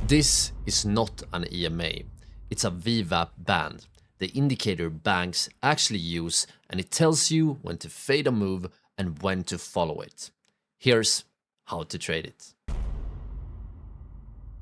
This is not an EMA, it's a VWAP band, the indicator banks actually use, and it tells you when to fade a move and when to follow it. Here's how to trade it.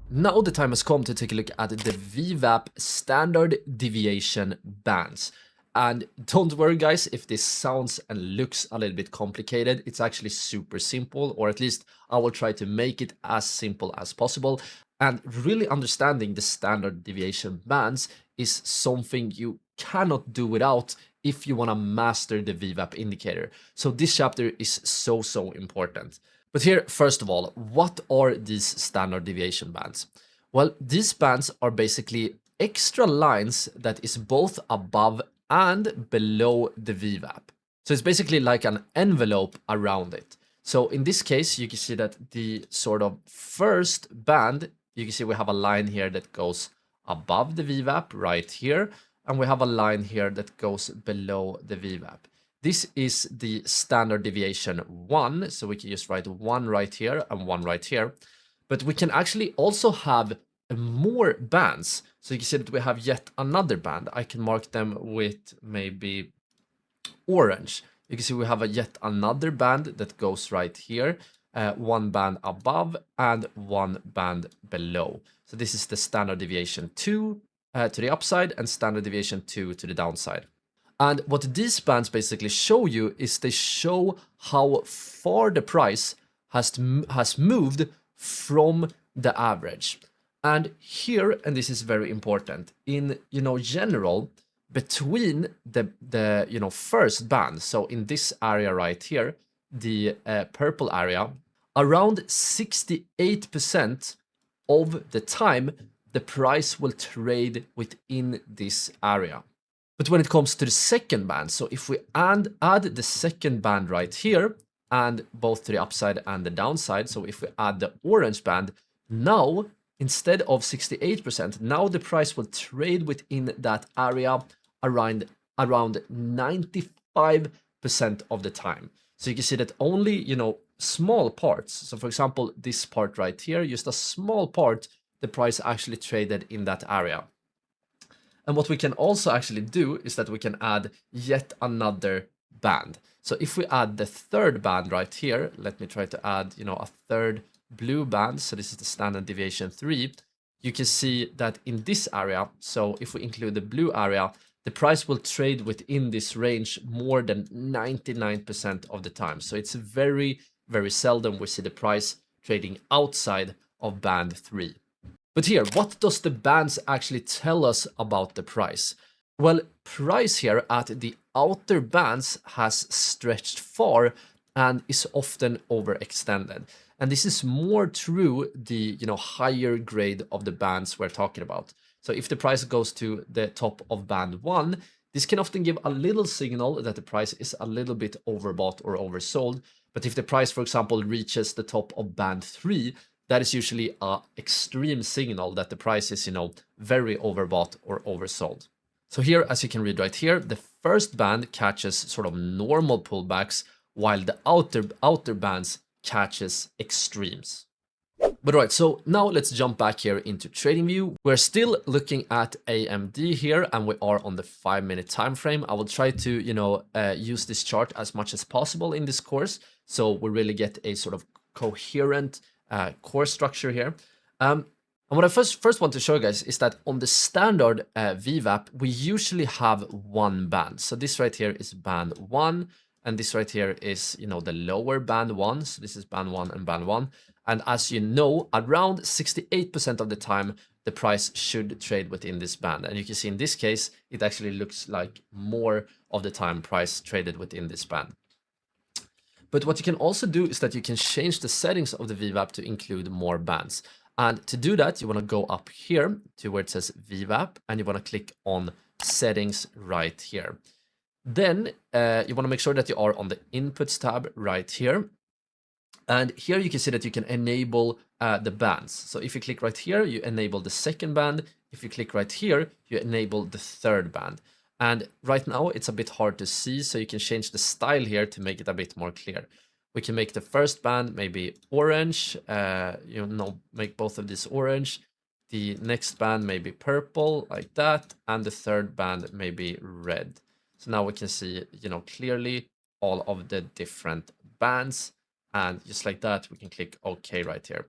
Now the time has come to take a look at the VWAP standard deviation bands. And don't worry guys, if this sounds and looks a little bit complicated, it's actually super simple, or at least I will try to make it as simple as possible. And really understanding the standard deviation bands is something you cannot do without if you want to master the VWAP indicator. So this chapter is so important. But here, first of all, what are these standard deviation bands? Well, these bands are basically extra lines that is both above and below the VWAP. So it's basically like an envelope around it. So in this case, you can see that the sort of first band, you can see we have a line here that goes above the VWAP right here, and we have a line here that goes below the VWAP. This is the standard deviation 1, so we can just write 1 right here and 1 right here. But we can actually also have more bands. So you can see that we have yet another band. I can mark them with maybe orange. You can see we have a yet another band that goes right here. 1 band above and 1 band below. So this is the standard deviation 2 to the upside and standard deviation 2 to the downside. And what these bands basically show you is they show how far the price has moved from the average. And here, and this is very important, in general, between the first band, so in this area right here, the purple area, around 68% of the time the price will trade within this area. But when it comes to the second band, so if we add the second band right here, and both to the upside and the downside, so if we add the orange band, now instead of 68%, now the price will trade within that area around 95% of the time. So you can see that only, small parts. So for example, this part right here, just a small part, the price actually traded in that area. And what we can also actually do is that we can add yet another band. So if we add the third band right here, let me try to add, a third blue band. So this is the standard deviation 3. You can see that in this area, so if we include the blue area, the price will trade within this range more than 99% of the time. So it's very seldom we see the price trading outside of band 3. But here, what does the bands actually tell us about the price? Well, price here at the outer bands has stretched far and is often overextended. And this is more true the higher grade of the bands we're talking about. So if the price goes to the top of band 1, this can often give a little signal that the price is a little bit overbought or oversold. But if the price, for example, reaches the top of band 3, that is usually an extreme signal that the price is, very overbought or oversold. So here, as you can read right here, the first band catches sort of normal pullbacks, while the outer bands catches extremes. But right, so now let's jump back here into TradingView. We're still looking at AMD here, and we are on the 5-minute time frame. I will try to, use this chart as much as possible in this course, so we really get a sort of coherent core structure here. And what I first want to show you guys is that on the standard VWAP, we usually have 1 band. So this right here is band 1, and this right here is, the lower band 1. So this is band 1 and band 1. And as you know, around 68% of the time, the price should trade within this band. And you can see in this case, it actually looks like more of the time price traded within this band. But what you can also do is that you can change the settings of the VWAP to include more bands. And to do that, you want to go up here to where it says VWAP, and you want to click on settings right here. Then you want to make sure that you are on the inputs tab right here. And here you can see that you can enable the bands. So if you click right here, you enable the second band. If you click right here, you enable the third band. And right now it's a bit hard to see, so you can change the style here to make it a bit more clear. We can make the first band maybe orange, make both of these orange. the next band may be purple like that, and the third band may be red. So now we can see, clearly all of the different bands, and just like that, we can click OK right here.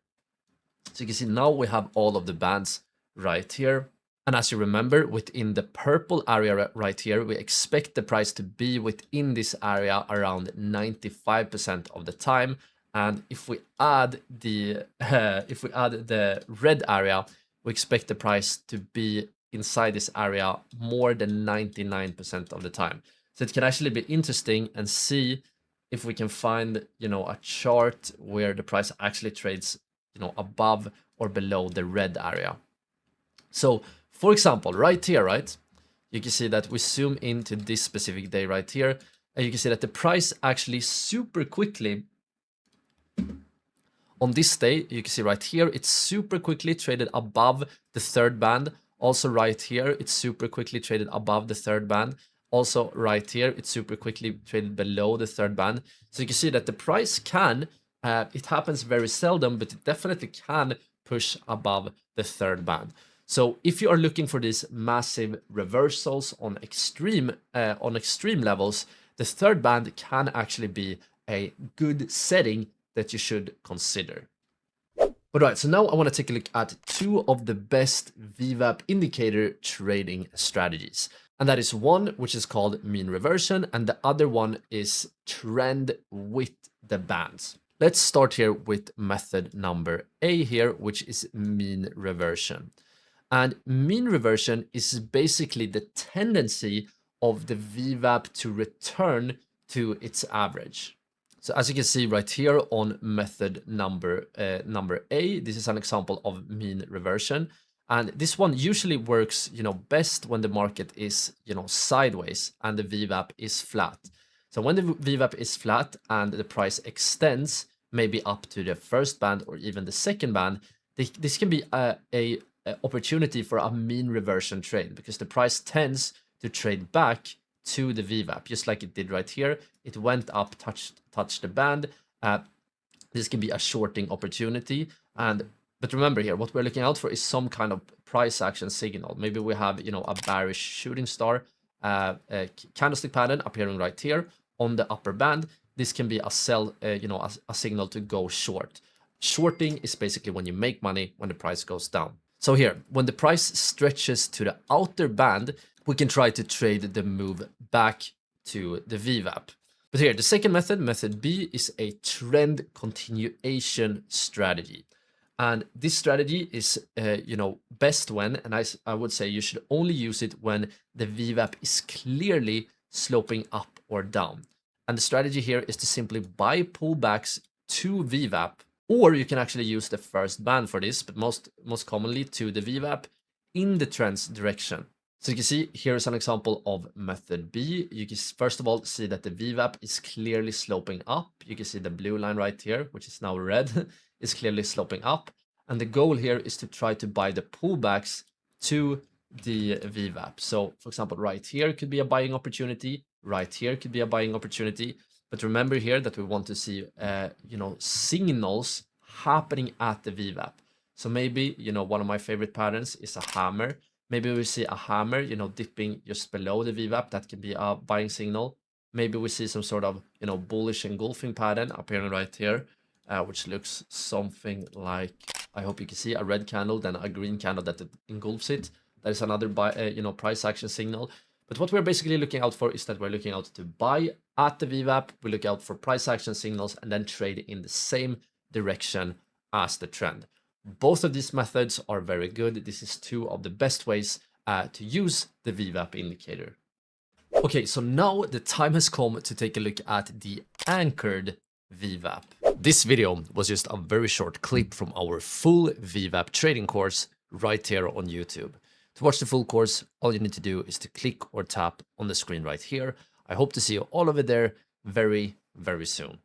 So you can see now we have all of the bands right here. And as you remember, within the purple area right here, we expect the price to be within this area around 95% of the time. And if we add the red area, we expect the price to be inside this area more than 99% of the time. So it can actually be interesting and see if we can find, a chart where the price actually trades, above or below the red area. So for example, right here, right, you can see that we zoom into this specific day right here, and you can see that the price actually super quickly on this day, you can see right here, it's super quickly traded above the third band. Also right here, it's super quickly traded above the third band. Also right here, it's super quickly traded below the third band. So you can see that the price can, it happens very seldom, but it definitely can push above the third band. So if you are looking for these massive reversals on extreme levels, the third band can actually be a good setting that you should consider. All right, so now I want to take a look at two of the best VWAP indicator trading strategies. And that is one which is called mean reversion, and the other one is trend with the bands. Let's start here with method number A here, which is mean reversion. And mean reversion is basically the tendency of the VWAP to return to its average. So as you can see right here on method number A, this is an example of mean reversion. And this one usually works, best when the market is, sideways and the VWAP is flat. So when the VWAP is flat and the price extends, maybe up to the first band or even the second band, this can be a opportunity for a mean reversion trade, because the price tends to trade back to the VWAP, just like it did right here. It went up, touched the band. This can be a shorting opportunity. But remember here, what we're looking out for is some kind of price action signal. Maybe we have, a bearish shooting star a candlestick pattern appearing right here on the upper band. This can be a sell, a signal to go short. Shorting is basically when you make money when the price goes down. So here, when the price stretches to the outer band, we can try to trade the move back to the VWAP. But here, the second method, method B, is a trend continuation strategy. And this strategy is, best when, and I would say you should only use it when the VWAP is clearly sloping up or down. And the strategy here is to simply buy pullbacks to VWAP, or you can actually use the first band for this, but most commonly to the VWAP in the trend's direction. So you can see here is an example of method B. You can first of all see that the VWAP is clearly sloping up. You can see the blue line right here, which is now red, is clearly sloping up. And the goal here is to try to buy the pullbacks to the VWAP. So for example, right here could be a buying opportunity. Right here could be a buying opportunity. But remember here that we want to see, signals happening at the VWAP. So maybe, one of my favorite patterns is a hammer. Maybe we see a hammer, dipping just below the VWAP. That can be a buying signal. Maybe we see some sort of, bullish engulfing pattern appearing right here, which looks something like, I hope you can see, a red candle, then a green candle that engulfs it. That is another price action signal. But what we're basically looking out for is that we're looking out to buy at the VWAP. We look out for price action signals and then trade in the same direction as the trend. Both of these methods are very good. This is two of the best ways to use the VWAP indicator. Okay, so now the time has come to take a look at the anchored VWAP. This video was just a very short clip from our full VWAP trading course right here on YouTube. To watch the full course, all you need to do is to click or tap on the screen right here. I hope to see you all over there very, very soon.